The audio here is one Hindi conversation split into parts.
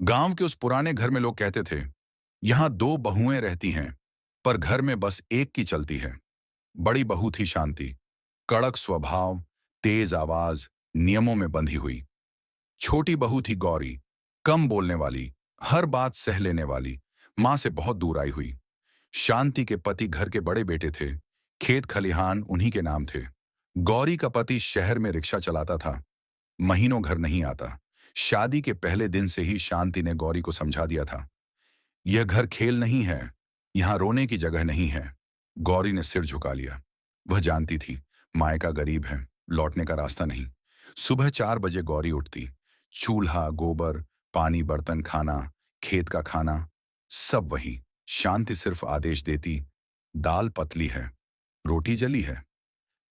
गांव के उस पुराने घर में लोग कहते थे, यहां दो बहुएं रहती हैं, पर घर में बस एक की चलती है। बड़ी बहू थी शांति, कड़क स्वभाव, तेज आवाज, नियमों में बंधी हुई। छोटी बहू थी गौरी, कम बोलने वाली, हर बात सह लेने वाली, मां से बहुत दूर आई हुई। शांति के पति घर के बड़े बेटे थे, खेत खलिहान उन्हीं के नाम थे। गौरी का पति शहर में रिक्शा चलाता था, महीनों घर नहीं आता। शादी के पहले दिन से ही शांति ने गौरी को समझा दिया था, यह घर खेल नहीं है, यहां रोने की जगह नहीं है। गौरी ने सिर झुका लिया। वह जानती थी, मायका गरीब है, लौटने का रास्ता नहीं। सुबह 4 बजे गौरी उठती। चूल्हा, गोबर, पानी, बर्तन, खाना, खेत का खाना, सब वही। शांति सिर्फ आदेश देती, दाल पतली है, रोटी जली है,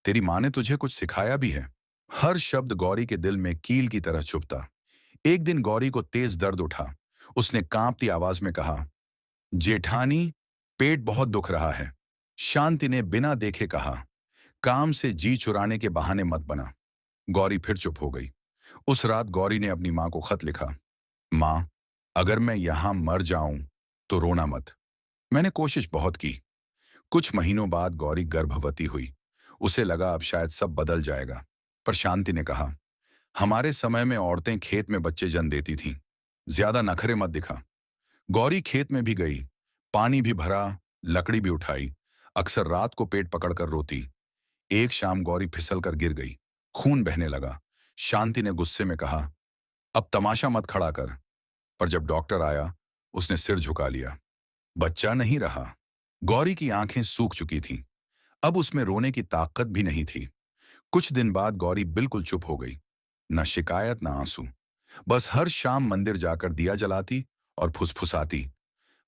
तेरी माँ ने तुझे कुछ सिखाया भी है। हर शब्द गौरी के दिल में कील की तरह चुभता। एक दिन गौरी को तेज दर्द उठा। उसने कांपती आवाज में कहा, जेठानी, पेट बहुत दुख रहा है। शांति ने बिना देखे कहा, काम से जी चुराने के बहाने मत बना। गौरी फिर चुप हो गई। उस रात गौरी ने अपनी मां को खत लिखा, मां, अगर मैं यहां मर जाऊं तो रोना मत। मैंने कोशिश बहुत की। कुछ महीनों बाद गौरी गर्भवती हुई। उसे लगा अब शायद सब बदल जाएगा, पर शांति ने कहा, हमारे समय में औरतें खेत में बच्चे जन्म देती थीं, ज्यादा नखरे मत दिखा। गौरी खेत में भी गई, पानी भी भरा, लकड़ी भी उठाई। अक्सर रात को पेट पकड़कर रोती। एक शाम गौरी फिसल कर गिर गई, खून बहने लगा। शांति ने गुस्से में कहा, अब तमाशा मत खड़ा कर। पर जब डॉक्टर आया, उसने सिर झुका लिया। बच्चा नहीं रहा। गौरी की आंखें सूख चुकी थीं। अब उसमें रोने की ताकत भी नहीं थी। कुछ दिन बाद गौरी बिल्कुल चुप हो गई। न शिकायत न आंसू। बस हर शाम मंदिर जाकर दिया जलाती और फुसफुसाती,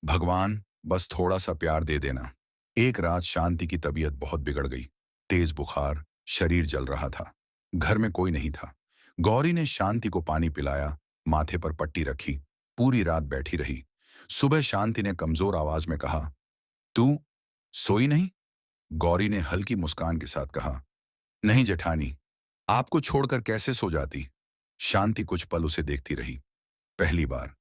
भगवान, बस थोड़ा सा प्यार दे देना। एक रात शांति की तबीयत बहुत बिगड़ गई। तेज बुखार, शरीर जल रहा था। घर में कोई नहीं था। गौरी ने शांति को पानी पिलाया, माथे पर पट्टी रखी, पूरी रात बैठी रही। सुबह शांति ने कमजोर आवाज में कहा, तू सोई नहीं? गौरी ने हल्की मुस्कान के साथ कहा, नहीं जेठानी, आपको छोड़कर कैसे सो जाती। शांति कुछ पल उसे देखती रही। पहली बार।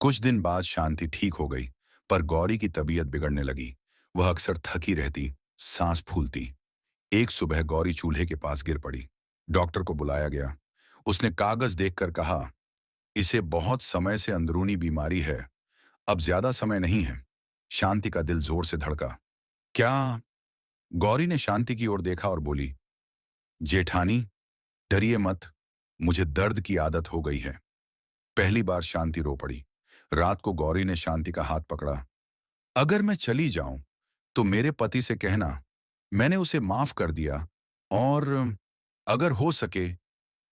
कुछ दिन बाद शांति ठीक हो गई, पर गौरी की तबीयत बिगड़ने लगी। वह अक्सर थकी रहती, सांस फूलती। एक सुबह गौरी चूल्हे के पास गिर पड़ी। डॉक्टर को बुलाया गया। उसने कागज देखकर कहा, इसे बहुत समय से अंदरूनी बीमारी है, अब ज्यादा समय नहीं है। शांति का दिल जोर से धड़का। क्या? गौरी ने शांति की ओर देखा और बोली, जेठानी, डरिए मत, मुझे दर्द की आदत हो गई है। पहली बार शांति रो पड़ी। रात को गौरी ने शांति का हाथ पकड़ा। अगर मैं चली जाऊं तो मेरे पति से कहना मैंने उसे माफ कर दिया, और अगर हो सके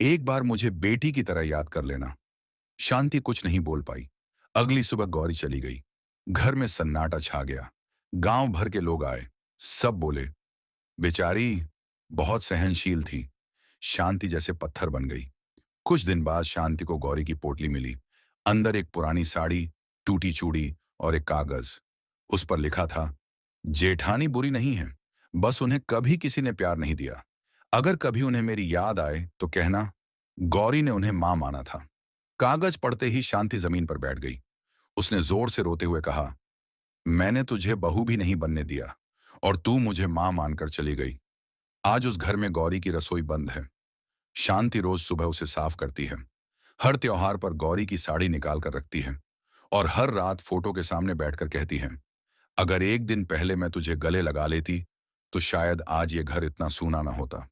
एक बार मुझे बेटी की तरह याद कर लेना। शांति कुछ नहीं बोल पाई। अगली सुबह गौरी चली गई। घर में सन्नाटा छा गया। गांव भर के लोग आए। सब बोले, बेचारी बहुत सहनशील थी। शांति जैसे पत्थर बन गई। कुछ दिन बाद शांति को गौरी की पोटली मिली। अंदर एक पुरानी साड़ी, टूटी चूड़ी और एक कागज। उस पर लिखा था, जेठानी बुरी नहीं है, बस उन्हें कभी किसी ने प्यार नहीं दिया। अगर कभी उन्हें मेरी याद आए तो कहना, गौरी ने उन्हें मां माना था। कागज पढ़ते ही शांति जमीन पर बैठ गई। उसने जोर से रोते हुए कहा, मैंने तुझे बहू भी नहीं बनने दिया और तू मुझे मां मानकर चली गई। आज उस घर में गौरी की रसोई बंद है। शांति रोज सुबह उसे साफ करती है। हर त्योहार पर गौरी की साड़ी निकाल कर रखती है और हर रात फोटो के सामने बैठकर कहती है, अगर एक दिन पहले मैं तुझे गले लगा लेती तो शायद आज ये घर इतना सूना ना होता।